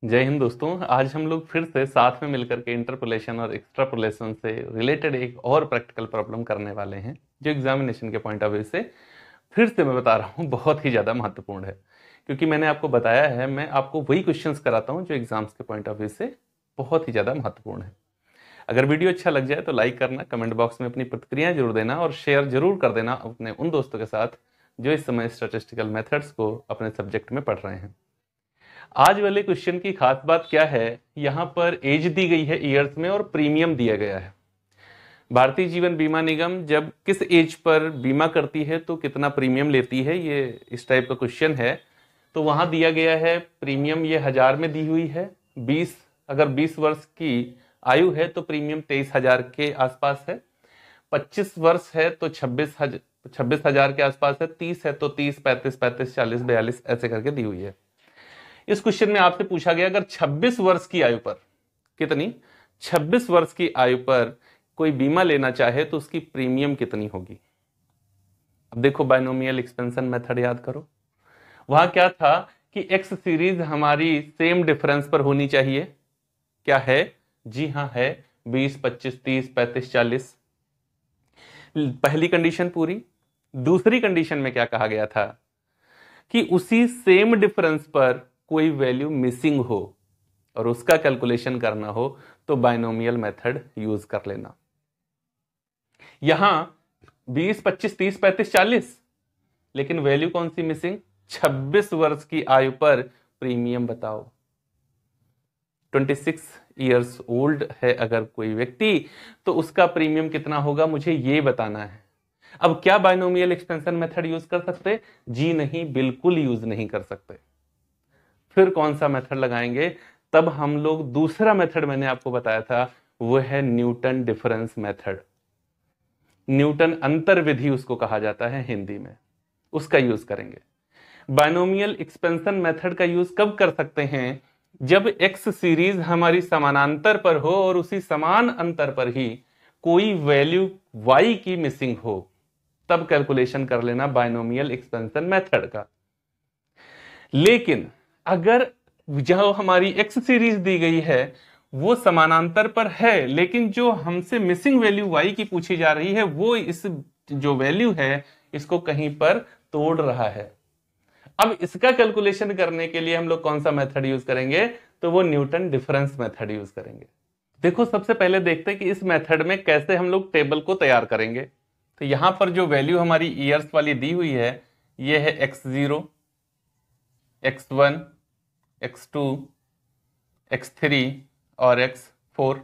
जय हिंद दोस्तों। आज हम लोग फिर से साथ में मिलकर के इंटरपोलेशन और एक्सट्रापोलेशन से रिलेटेड एक और प्रैक्टिकल प्रॉब्लम करने वाले हैं, जो एग्जामिनेशन के पॉइंट ऑफ व्यू से फिर से मैं बता रहा हूँ बहुत ही ज़्यादा महत्वपूर्ण है। क्योंकि मैंने आपको बताया है, मैं आपको वही क्वेश्चंस कराता हूँ जो एग्जाम्स के पॉइंट ऑफ व्यू से बहुत ही ज़्यादा महत्वपूर्ण है। अगर वीडियो अच्छा लग जाए तो लाइक करना, कमेंट बॉक्स में अपनी प्रतिक्रियाएं जरूर देना और शेयर जरूर कर देना अपने उन दोस्तों के साथ जो इस समय स्टैटिस्टिकल मेथड्स को अपने सब्जेक्ट में पढ़ रहे हैं। आज वाले क्वेश्चन की खास बात क्या है, यहां पर एज दी गई है ईयर्स में और प्रीमियम दिया गया है। भारतीय जीवन बीमा निगम जब किस एज पर बीमा करती है तो कितना प्रीमियम लेती है, ये इस टाइप का क्वेश्चन है। तो वहां दिया गया है प्रीमियम, ये 1000 में दी हुई है। 20 अगर 20 वर्ष की आयु है तो प्रीमियम 23,000 के आसपास है। 25 वर्ष है तो 26,000 के आसपास है। 30 है तो 30, 35, 35, 40, 42 ऐसे करके दी हुई है। इस क्वेश्चन में आपसे पूछा गया अगर 26 वर्ष की आयु पर कितनी 26 वर्ष की आयु पर कोई बीमा लेना चाहे तो उसकी प्रीमियम कितनी होगी। अब देखो, बायनोमियल एक्सपेंशन मेथड याद करो। वहां क्या था कि एक्स सीरीज हमारी सेम डिफरेंस पर होनी चाहिए। क्या है? जी हां है, 20, 25, 30, 35, 40। पहली कंडीशन पूरी। दूसरी कंडीशन में क्या कहा गया था कि उसी सेम डिफरेंस पर कोई वैल्यू मिसिंग हो और उसका कैलकुलेशन करना हो तो बायनोमियल मेथड यूज कर लेना। यहां 20, 25, 30, 35, 40, लेकिन वैल्यू कौन सी मिसिंग? 26 वर्ष की आयु पर प्रीमियम बताओ। 26 ईयर्स ओल्ड है अगर कोई व्यक्ति तो उसका प्रीमियम कितना होगा, मुझे ये बताना है। अब क्या बायनोमियल एक्सपेंशन मेथड यूज कर सकते? जी नहीं, बिल्कुल यूज नहीं कर सकते। फिर कौन सा मेथड लगाएंगे? तब हम लोग दूसरा मेथड मैंने आपको बताया था, वो है न्यूटन डिफरेंस मेथड। न्यूटन अंतर विधि उसको कहा जाता है हिंदी में, उसका यूज करेंगे। बायनोमियल एक्सपेंशन मेथड का यूज कब कर सकते हैं? जब एक्स सीरीज हमारी समानांतर पर हो और उसी समान अंतर पर ही कोई वैल्यू वाई की मिसिंग हो, तब कैलकुलेशन कर लेना बायनोमियल एक्सपेंशन मेथड का। लेकिन अगर जो हमारी एक्स सीरीज दी गई है वो समानांतर पर है, लेकिन जो हमसे मिसिंग वैल्यू वाई की पूछी जा रही है वो इस जो वैल्यू है इसको कहीं पर तोड़ रहा है। अब इसका कैलकुलेशन करने के लिए हम लोग कौन सा मेथड यूज करेंगे? तो वो न्यूटन डिफरेंस मेथड यूज करेंगे। देखो, सबसे पहले देखते हैं कि इस मेथड में कैसे हम लोग टेबल को तैयार करेंगे। तो यहां पर जो वैल्यू हमारी ईयर्स वाली दी हुई है ये है x0, x1, x2, x3 और x4।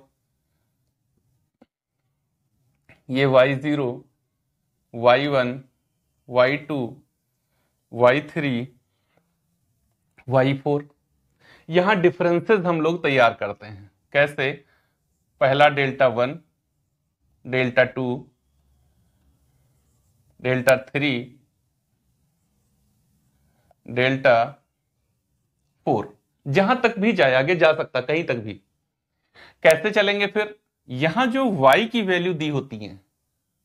ये y0, y1, y2, y3, y4। यहां डिफरेंसेस हम लोग तैयार करते हैं। कैसे? पहला डेल्टा 1, डेल्टा 2, डेल्टा 3, डेल्टा 4। जहां तक भी जाए, आगे जा सकता कहीं तक भी। कैसे चलेंगे फिर? यहां जो y की वैल्यू दी होती है,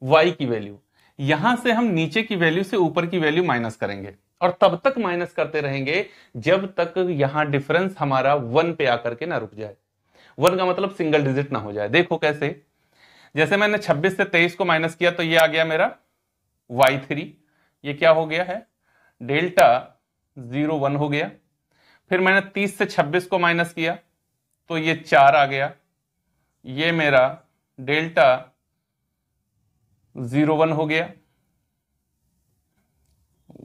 y की वैल्यू, यहां से हम नीचे की वैल्यू से ऊपर की वैल्यू माइनस करेंगे और तब तक माइनस करते रहेंगे जब तक यहां डिफरेंस हमारा 1 पे आकर के ना रुक जाए। 1 का मतलब सिंगल डिजिट ना हो जाए। देखो कैसे, जैसे मैंने 26 से 23 को माइनस किया तो ये आ गया मेरा y3। ये क्या हो गया है? डेल्टा 0, 1 हो गया। फिर मैंने 30 से 26 को माइनस किया तो ये 4 आ गया। ये मेरा डेल्टा 0, 1 हो गया,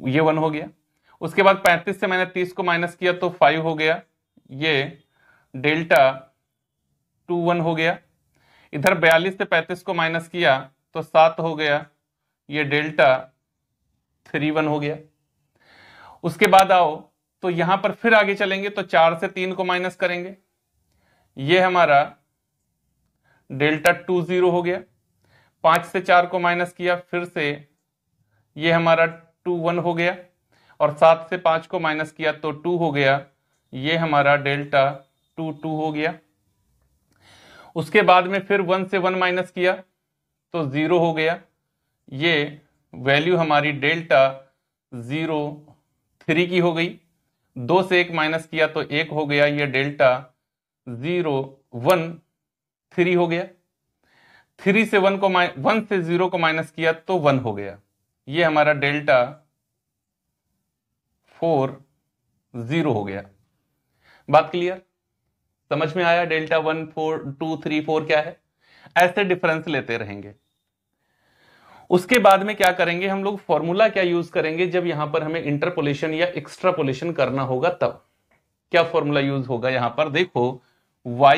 ये 1 हो गया। उसके बाद 35 से मैंने 30 को माइनस किया तो 5 हो गया। ये डेल्टा 2, 1 हो गया। इधर 42 से 35 को माइनस किया तो 7 हो गया। ये डेल्टा 3, 1 हो गया। उसके बाद आओ तो यहां पर फिर आगे चलेंगे तो 4 से 3 को माइनस करेंगे। ये हमारा डेल्टा 2, 0 हो गया। 5 से 4 को माइनस किया फिर से, ये हमारा 2, 1 हो गया। और 7 से 5 को माइनस किया तो 2 हो गया। ये हमारा डेल्टा 2, 2 हो गया। उसके बाद में फिर 1 से 1 माइनस किया तो 0 हो गया। ये वैल्यू हमारी डेल्टा 0, 3 की हो गई। 2 से 1 माइनस किया तो 1 हो गया, ये डेल्टा 0 1 3 हो गया। 3 से 1 से 0 को माइनस किया तो 1 हो गया, ये हमारा डेल्टा 4 0 हो गया। बात क्लियर, समझ में आया? डेल्टा 1 4 2 3 4 क्या है? ऐसे डिफरेंस लेते रहेंगे। उसके बाद में क्या करेंगे हम लोग, फॉर्मूला क्या यूज करेंगे जब यहां पर हमें इंटरपोलेशन या एक्स्ट्रापोलेशन करना होगा तब क्या फॉर्मूला यूज होगा? यहां पर देखो y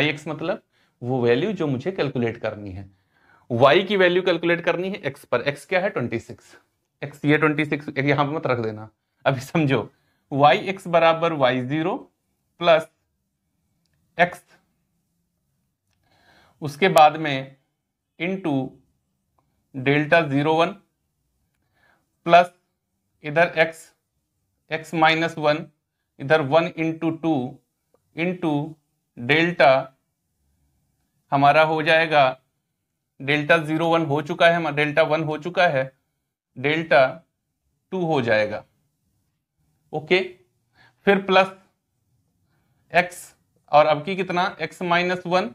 x मतलब वो वैल्यू जो मुझे कैलकुलेट करनी है, y की वैल्यू कैलकुलेट करनी है x पर। x क्या है? 26। x ये 26 यहां पर मत रख देना, अभी समझो। yx बराबर y0 प्लस x, उसके बाद में इंटू डेल्टा 01 प्लस इधर x माइनस 1, इधर 1 इंटू 2 इंटू डेल्टा हमारा हो जाएगा, डेल्टा 01 हो चुका है, हमारा डेल्टा 1 हो चुका है, डेल्टा 2 हो जाएगा। ओके, फिर प्लस x, और अब की कितना? x minus 1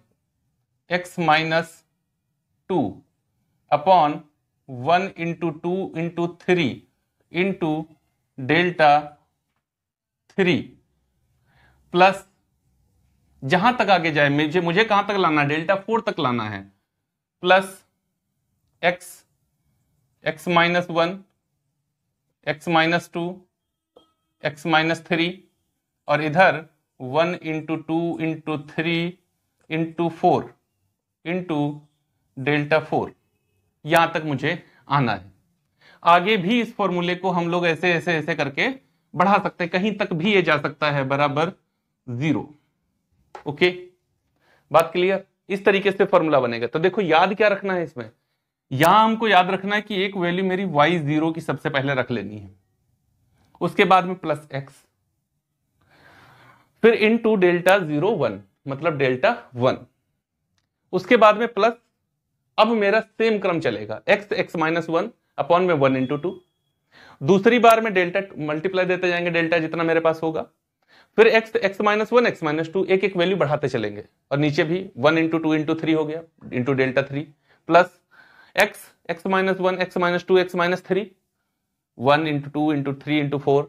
x minus 2 upon 1 into 2 into 3 into delta 3 plus, जहां तक आगे जाए मुझे कहां तक लाना है? डेल्टा 4 तक लाना है, plus x minus 1 x minus 2 x minus 3 और इधर 1 into 2 into 3 into 4 into delta 4। यहां तक मुझे आना है। आगे भी इस फॉर्मूले को हम लोग ऐसे ऐसे ऐसे करके बढ़ा सकते हैं, कहीं तक भी ये जा सकता है बराबर 0। ओके, बात क्लियर? इस तरीके से फॉर्मूला बनेगा। तो देखो याद क्या रखना है इसमें, यहां हमको याद रखना है कि एक वैल्यू मेरी y0 की सबसे पहले रख लेनी है, उसके बाद में प्लस x, फिर इंटू डेल्टा 01 मतलब डेल्टा 1, उसके बाद में प्लस। अब मेरा सेम क्रम चलेगा, x माइनस 1 अपॉन में 1 इंटू 2, दूसरी बार में डेल्टा मल्टीप्लाई देते जाएंगे, डेल्टा जितना मेरे पास होगा, फिर x माइनस 1 x माइनस 2, एक एक वैल्यू बढ़ाते चलेंगे, और नीचे भी 1 इंटू 2 इंटू 3 हो गया into delta 3 plus x minus 1 x minus 2 x minus 3, 1 into 2 into 3 into 4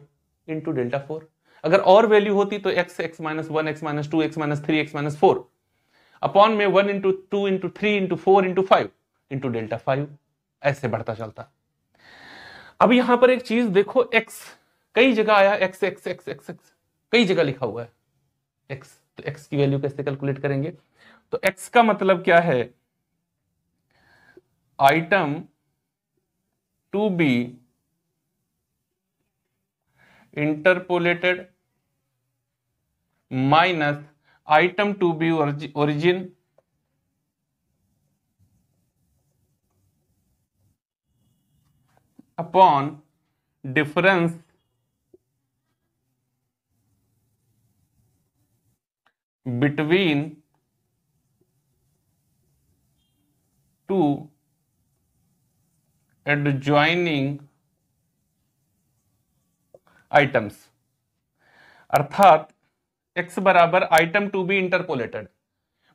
into delta 4। अगर और वैल्यू होती तो x minus 1 x minus 2 x minus 3 x minus 4 upon में 1 into 2 into 3 into 4 into 5 into delta 5, ऐसे बढ़ता चलता। अब यहां पर एक चीज देखो, x कई जगह आया, x x x x x कई जगह लिखा हुआ है x, तो x की वैल्यू कैसे कैलकुलेट करेंगे? तो x का मतलब क्या है? Item to be interpolated minus item to be origin upon difference between two adjoining items. अर्थात x बराबर आइटम टू बी इंटरपोलेटेड,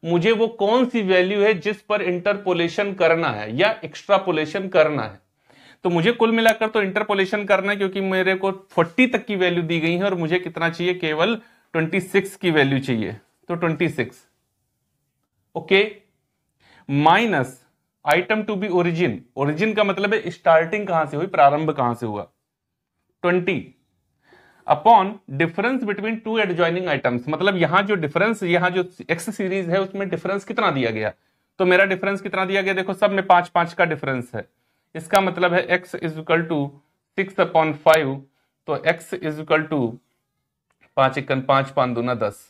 मुझे वो कौन सी वैल्यू है जिस पर इंटरपोलेशन करना है या एक्स्ट्रापोलेशन करना है। तो मुझे कुल मिलाकर तो इंटरपोलेशन करना है, क्योंकि मेरे को 40 तक की वैल्यू दी गई है और मुझे कितना चाहिए? केवल 26 की वैल्यू चाहिए, तो 26। Okay, minus item to be origin, origin का मतलब है स्टार्टिंग कहां से हुई, प्रारंभ कहां से हुआ, 20 upon difference between two adjoining items, मतलब यहां जो डिफरेंस, यहां जो एक्स सीरीज है उसमें डिफरेंस कितना दिया गया, तो मेरा डिफरेंस कितना दिया गया? देखो सब में 5 5 का डिफरेंस है, इसका मतलब है x is equal to 6 upon 5, तो x इज इक्वल टू 5 1 5 5 दूना 10।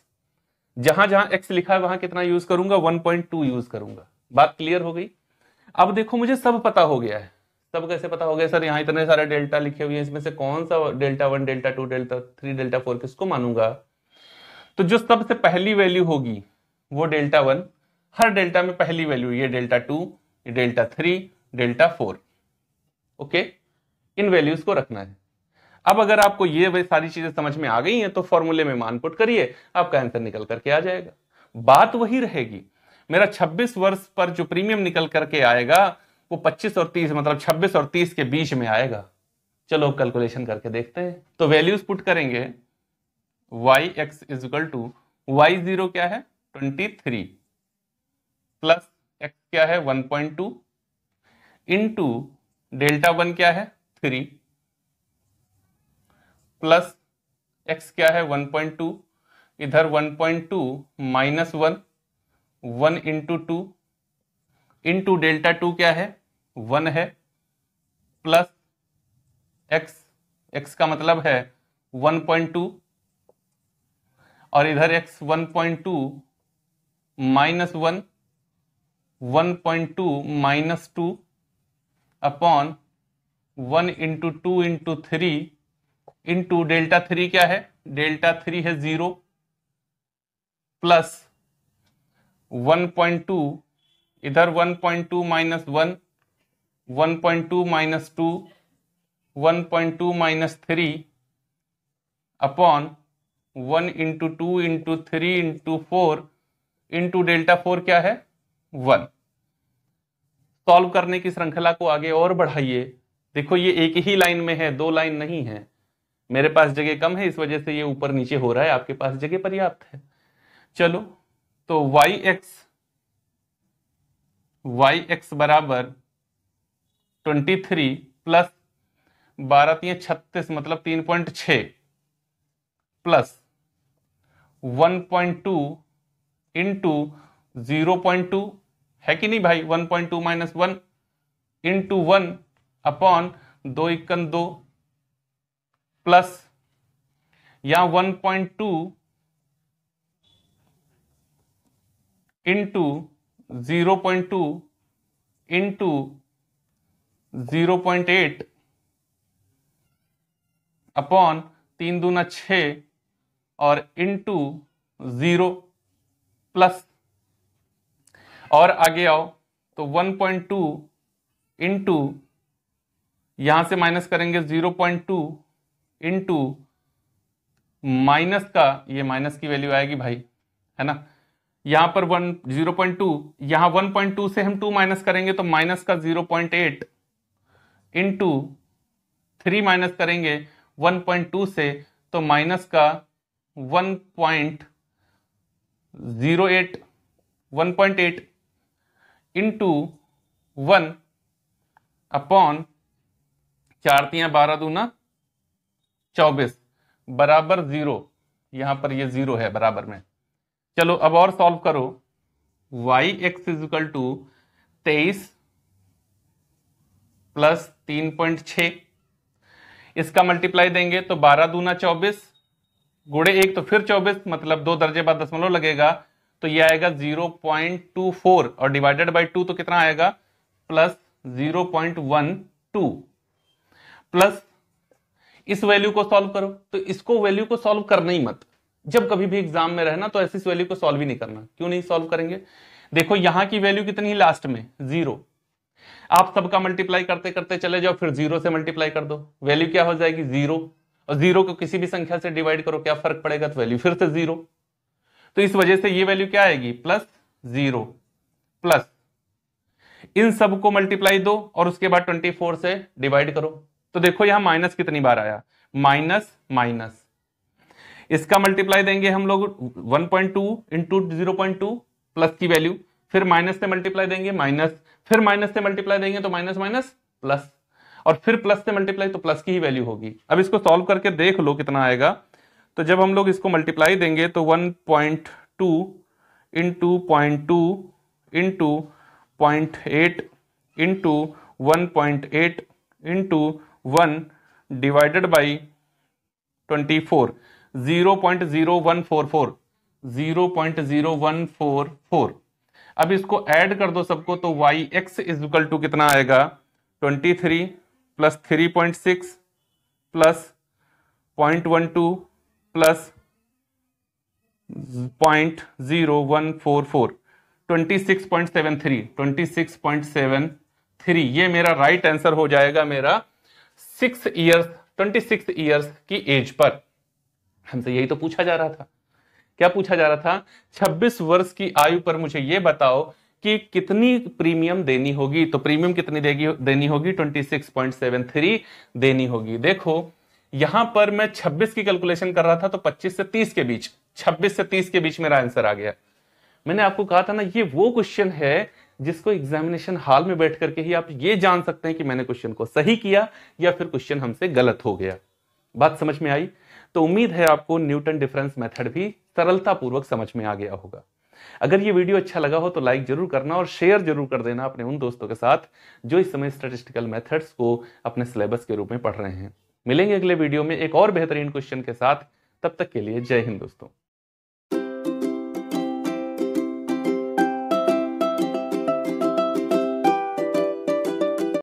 जहां जहां x लिखा है वहां कितना यूज करूंगा? 1.2 यूज करूंगा। बात क्लियर हो गई? अब देखो मुझे सब पता हो गया है। सब कैसे पता हो गया सर? यहाँ इतने सारे डेल्टा लिखे हुए हैं, इसमें से कौन सा डेल्टा 1 डेल्टा 2 डेल्टा 3 डेल्टा 4 किसको मानूंगा? तो जो सबसे पहली वैल्यू होगी वो डेल्टा 1, हर डेल्टा में पहली वैल्यू, ये डेल्टा 2 ये डेल्टा 3 डेल्टा 4। ओके, इन वैल्यूज को रखना है। अब अगर आपको ये वे सारी चीजें समझ में आ गई हैं तो फॉर्मूले में मान पुट करिए, आपका आंसर निकल करके आ जाएगा। बात वही रहेगी, मेरा 26 वर्ष पर जो प्रीमियम निकल करके आएगा वो 25 और 30 मतलब 26 और 30 के बीच में आएगा। चलो कैलकुलेशन करके देखते हैं। तो वैल्यूज पुट करेंगे, y x is equal to y zero क्या है 23 प्लस एक्स क्या है 1.2 इंटू डेल्टा वन क्या है 3 प्लस एक्स क्या है 1.2, इधर 1.2 माइनस 1 इंटू 2 इंटू डेल्टा 2 क्या है 1 है, प्लस एक्स का मतलब है 1.2 और इधर x 1.2 minus 1.2 minus 2 upon 1 into 2 into 3 into delta 3 क्या है, डेल्टा 3 है 0 प्लस 1.2 इधर 1.2 minus 1.2 minus 2 1.2 minus 3 upon 1 into 2 into 3 into 4 into delta 4 क्या है 1। सॉल्व करने की श्रृंखला को आगे और बढ़ाइए। देखो ये एक ही लाइन में है, दो लाइन नहीं है। मेरे पास जगह कम है, इस वजह से ये ऊपर नीचे हो रहा है, आपके पास जगह पर्याप्त है। चलो तो y x बराबर 23 प्लस 12×3 = 36 मतलब 3.6 प्लस 1.2 इंटू 0.2 है कि नहीं भाई, 1.2 माइनस 1 इंटू 1 अपॉन 2 × 2 प्लस यहां 1.2 इंटू 0.2 इंटू 0.8 अपॉन 3 दूना 6 और इंटू 0 प्लस, और आगे आओ तो 1.2 इंटू यहां से माइनस करेंगे 0.2 इंटू माइनस का, ये माइनस की वैल्यू आएगी भाई, है ना। यहां पर 0.2, यहां 1.2 से हम 2 माइनस करेंगे तो माइनस का 0.8 इंटू 3 माइनस करेंगे 1.2 से तो माइनस का 1.8 इंटू 1 अपॉन 4 × 12 दूना 24 बराबर 0। यहां पर ये 0 है बराबर में। चलो अब और सॉल्व करो, y(x) is equal to 23 plus 3.6, इसका मल्टीप्लाई देंगे तो 12 दूना 24 गुणे 1 तो फिर 24 मतलब 2 दर्जे बाद दशमलव लगेगा तो ये आएगा 0.24 और डिवाइडेड बाय 2 तो कितना आएगा प्लस 0.12 प्लस इस वैल्यू को सॉल्व करो। तो इसको वैल्यू को सॉल्व करना ही मत, जब कभी भी एग्जाम में रहना तो ऐसी वैल्यू को सॉल्व ही नहीं करना। क्यों नहीं सॉल्व करेंगे, देखो यहां की वैल्यू कितनी लास्ट में 0, आप सबका मल्टीप्लाई करते करते चले जाओ फिर 0 से मल्टीप्लाई कर दो, वैल्यू क्या हो जाएगी 0, और 0 को किसी भी संख्या से डिवाइड करो क्या फर्क पड़ेगा, तो वैल्यू फिर से 0। तो इस वजह से ये वैल्यू क्या आएगी प्लस 0 प्लस इन सब को मल्टीप्लाई दो और उसके बाद 24 से डिवाइड करो। तो देखो यहां माइनस कितनी बार आया, माइनस माइनस, इसका मल्टीप्लाई देंगे हम लोग 1.2 इंटू 0.2 प्लस की वैल्यू, फिर माइनस से मल्टीप्लाई देंगे माइनस, फिर माइनस से मल्टीप्लाई देंगे तो माइनस माइनस प्लस, और फिर प्लस से मल्टीप्लाई तो प्लस की ही वैल्यू होगी। अब इसको सॉल्व करके देख लो कितना आएगा। तो जब हम लोग इसको मल्टीप्लाई देंगे तो 1.2 into 0.2 into 0.8 into 1.8 into 1 divided by 24 0.0144 0.0144। अब इसको ऐड कर दो सबको तो y(x) इज इक्वल टू कितना आएगा 23 प्लस 3.6 प्लस 0.12 प्लस 0.0144 26.73 ये मेरा राइट आंसर हो जाएगा मेरा 6 इयर्स 26 ईयर्स की एज पर। हमसे यही तो पूछा जा रहा था। क्या पूछा जा रहा था? 26 वर्ष की आयु पर मुझे यह बताओ कि कितनी प्रीमियम देनी होगी। तो प्रीमियम कितनी देनी होगी? 26.73 देनी होगी। देखो यहां पर मैं 26 की कैलकुलेशन कर रहा था तो 25 से 30 के बीच, 26 से 30 के बीच मेरा आंसर आ गया। मैंने आपको कहा था ना, ये वो क्वेश्चन है जिसको एग्जामिनेशन हॉल में बैठ करके ही आप ये जान सकते हैं कि मैंने क्वेश्चन को सही किया या फिर क्वेश्चन हमसे गलत हो गया। बात समझ में आई? तो उम्मीद है आपको न्यूटन डिफरेंस मेथड भी सरलता पूर्वक समझ में आ गया होगा। अगर ये वीडियो अच्छा लगा हो तो लाइक जरूर करना और शेयर जरूर कर देना अपने उन दोस्तों के साथ जो इस समय स्टैटिस्टिकल मेथड्स को अपने सिलेबस के रूप में पढ़ रहे हैं। मिलेंगे अगले वीडियो में एक और बेहतरीन क्वेश्चन के साथ। तब तक के लिए जय हिंद दोस्तों।